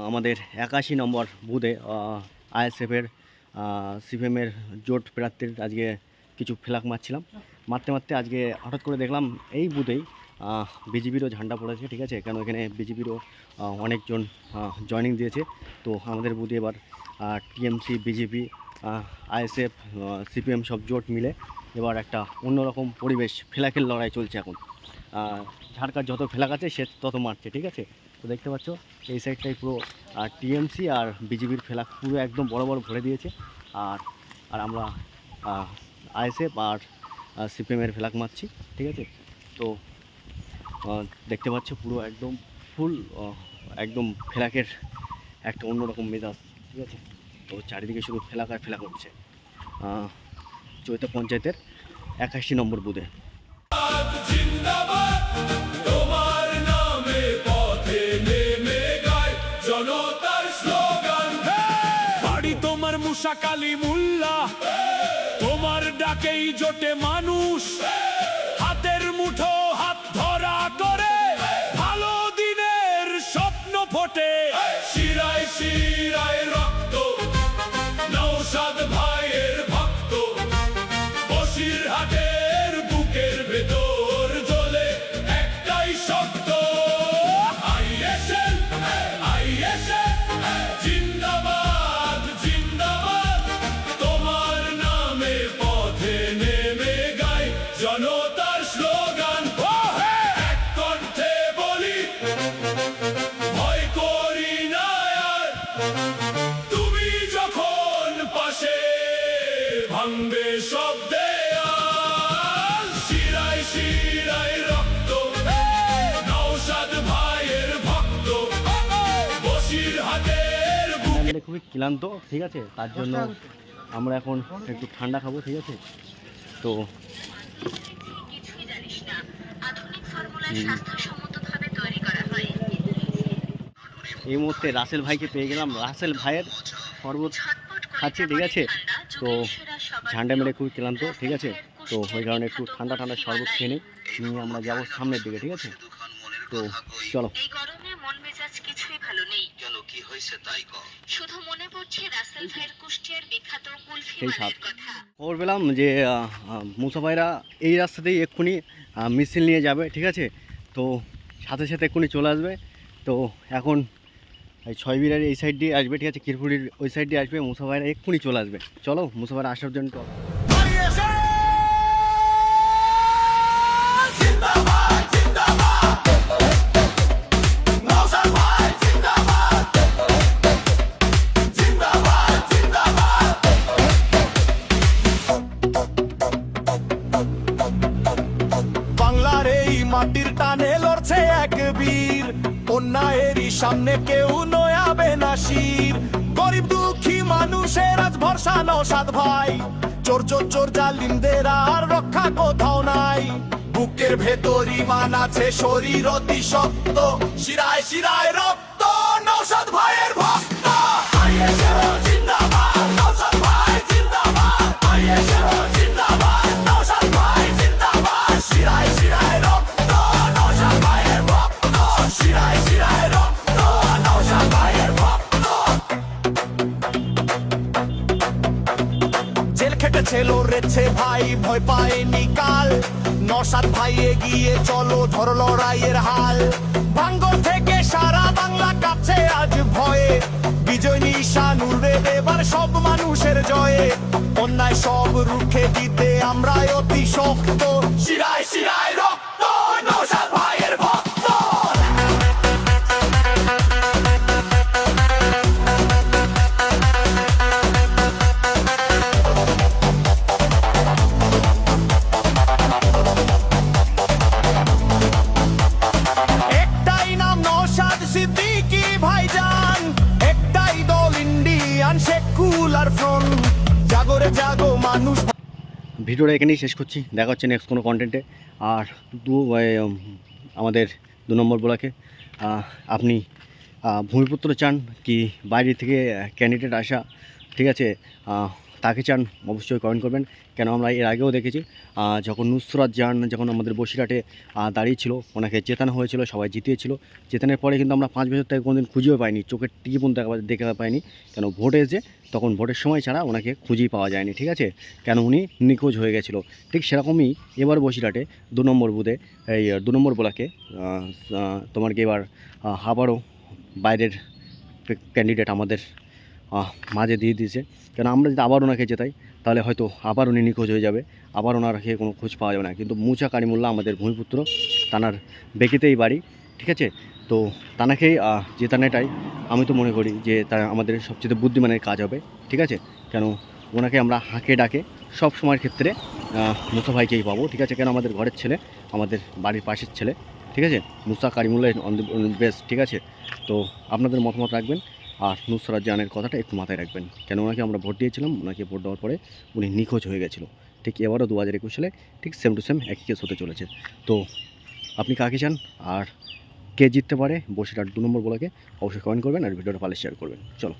আমাদের 81 নম্বর বুথে আইএসএফের সিপিএমের জোট প্রার্থীর আজকে কিছু ফ্ল্যাগ মারছিলাম। মারতে মারতে আজকে হঠাৎ করে দেখলাম এই বুথেই বিজেপিরও ঝান্ডা পড়েছে, ঠিক আছে। কেন এখানে বিজেপিরও অনেকজন জয়েনিং দিয়েছে। তো আমাদের বুথে এবার টিএমসি, বিজেপি, আইএসএফ, সিপিএম সব জোট মিলে এবার একটা অন্যরকম পরিবেশ, ফ্ল্যাগের লড়াই চলছে এখন। ঝাড়খার যত ফ্ল্যাগ আছে সে তত মারছে, ঠিক আছে। তো দেখতে পাচ্ছ এই সাইডটাই পুরো টিএমসি আর বিজেপির ফ্ল্যাগ পুরো একদম বড় বড় ভরে দিয়েছে। আর আর আমরা আইএসএফ আর সিপিএমের ফ্ল্যাগ মারছি, ঠিক আছে। তো দেখতে পাচ্ছ পুরো একদম ফুল একদম ফ্ল্যাগের একটা অন্যরকম মেজাজ, ঠিক আছে। তো চারিদিকে শুধু ফ্ল্যাগ আর ফ্ল্যাগ উঠছে চৈতা পঞ্চায়েতের 81 নম্বর বুথে। তোমার মুসা কালী মুল্লা, তোমার ডাকেই জোটে মানুষ, হাতের মুঠো হাত ধরা করে ভালো দিনের স্বপ্ন ফোটে। শিরায় শিরায় রক্ত, নৌসাদ ভাইয়ের ভক্ত, বসিরহাটের বুকের ভেতর জ্বলে একটাই শব্দ, আইএসএফ আইএসএফ জিন্দাবাদ জিন্দাবাদ। তোমার নামে পথে নেমে গাই জনতার স্লোগান, এক কণ্ঠে বলি ভয় করি না আর। তুমি যখন পাশে ভাঙবে সব দেয়াল, শিরায় শিরায় রক্ত, নৌসাদ ভাইয়ের ভক্ত, বসিরহাটের বুকে। খুবই ক্লান্ত, ঠিক আছে। তার জন্য আমরা এখন একটু ঠান্ডা খাবো, ঠিক আছে। তো এই মুহূর্তে রাসেল ভাইকে পেয়ে গেলাম। রাসেল ভাইয়ের শরবত খাচ্ছে, ঠিক আছে। তো ঝান্ডা মেরে খুবই ক্লান্ত, ঠিক আছে। তো ওই কারণে একটু ঠান্ডা ঠান্ডা শরবত খেয়ে নিয়ে আমরা যাবো সামনের দিকে, ঠিক আছে। তো চলো। খবর পেলাম যে মুসা ভাইরা এই রাস্তাতেই এক্ষুনি মিছিল নিয়ে যাবে, ঠিক আছে। তো সাথে সাথে এক্ষুনি চলে আসবে। তো এখন এই ছয়বিরার এই সাইড দিয়ে আসবে, ঠিক আছে। কিরপুরির ওই সাইড দিয়ে আসবে। মুসা ভাইরা এক্ষুনি চলে আসবে। চলো মুসা ভাইরা আসার জন্য মাটির টানে লড়ছে এক বীর, অন্যায়েরই সামনে কেউ নয়াবে না শির। গরিব দুঃখী মানুষের আজ ভরসা নৌসাদ ভাই, চোর চোর চোর জালিমদের আর রক্ষা কোথাও নাই। বুকের ভেতর ঈমান আছে, শরীর অতি শক্ত, শিরায় শিরায় রক্ত, নৌসাদ ভাইয়ের ভক্ত। জিন্দাবাদ নৌসাদ ভাই জিন্দাবাদ, জিন্দাবাদ নৌসাদ ভাই জিন্দাবাদ, শিরায় শিরায় রক্ত, নৌসাদ ভাইয়ের ভক্ত, শিরায় শিরায় রক্ত, নৌসাদ ভাইয়ের ভক্ত। জেল খেটেছে লড়েছে ভাই, ভয় পায়নি কাল, নৌসাদ ভাই এগিয়ে চলো ধর লড়াইয়ের হাল। ভাঙ্গর থেকে সারা বাংলা কাঁপছে আজ ভয়ে, বিজয় নিশান উড়বে এবার সব মানুষের জয়ে। অন্যায় সব রুখে দিতে আমরা অতি শক্ত, শিরায় শিরায় রক্ত, নৌসাদ ভাইয়ের ভক্ত। একটাই নাম নৌসাদ সিদ্দিকী ভাইজান, একটাই দল ইন্ডিয়ান সেকুলার ফ্রন্ট, জাগরে জাগো মানুষ। ভিডিওটা এখানেই শেষ করছি। দেখা হচ্ছে নেক্সট কোনো কন্টেন্টে। আর আমাদের 2 নম্বর ব্লকে আপনি ভূমিপুত্র চান কি বাইরে থেকে ক্যান্ডিডেট আসা, ঠিক আছে, তাকে চান অবশ্যই কমেন্ট করবেন। কেন আমরা এর আগেও দেখেছি যখন নুসরাত জাহান যখন আমাদের বসিরহাটে দাঁড়িয়েছিল, ওনাকে জেতানো হয়েছিল, সবাই জিতিয়েছিল। জেতানোর পরে কিন্তু আমরা 5 বছর থেকে কোনোদিন খুঁজেও পাইনি, চোখের টিকি পর্যন্ত একবার দেখে পাইনি। কেন ভোটে যে তখন ভোটের সময় ছাড়া ওনাকে খুঁজেই পাওয়া যায়নি, ঠিক আছে, কেন উনি নিখোঁজ হয়ে গেছিলো। ঠিক সেরকমই এবার বসিরহাটে 2 নম্বর বুথে এই 2 নম্বর ব্লকে তোমার কি এবার আবারও বাইরের ক্যান্ডিডেট আমাদের মাঝে দিয়ে দিয়েছে। কেন আমরা যদি আবার ওনাকে জেতাই তাহলে হয়তো আবার উনি নিখোঁজ হয়ে যাবে, আবার ওনাকে কোনো খোঁজ পাওয়া যাবে না। কিন্তু মুচা কারিমুল্লাহ আমাদের ভূমিপুত্র, তানার বেকিতেই বাড়ি, ঠিক আছে। তো তানাকেই জেতানোটাই আমি তো মনে করি যে তা আমাদের সবচেয়ে বুদ্ধিমানের কাজ হবে, ঠিক আছে। কেন ওনাকে আমরা হাঁকে ডাকে সব সময়ের ক্ষেত্রে মুসা ভাইকেই পাবো, ঠিক আছে। কেন আমাদের ঘরের ছেলে, আমাদের বাড়ির পাশের ছেলে, ঠিক আছে। মুসা কারিমুল্লাহ অন দি বেস্ট, ঠিক আছে। তো আপনাদের মতামত রাখবেন, আর নুসরাত জাহানের কথাটা একটু মাথায় রাখবেন। কেন ওনাকে আমরা ভোট দিয়েছিলাম, ওনাকে ভোট দেওয়ার পরে উনি নিখোঁজ হয়ে গেছিলো। ঠিক এবারও 2021 সালে ঠিক সেম টু সেম একই কেস হতে চলেছে। তো আপনি কাকে চান আর কে জিততে পারে বসিরহাট 2 নম্বর ব্লকে অবশ্যই কমেন্ট করবেন আর ভিডিওটা পালে শেয়ার করবেন। চলো।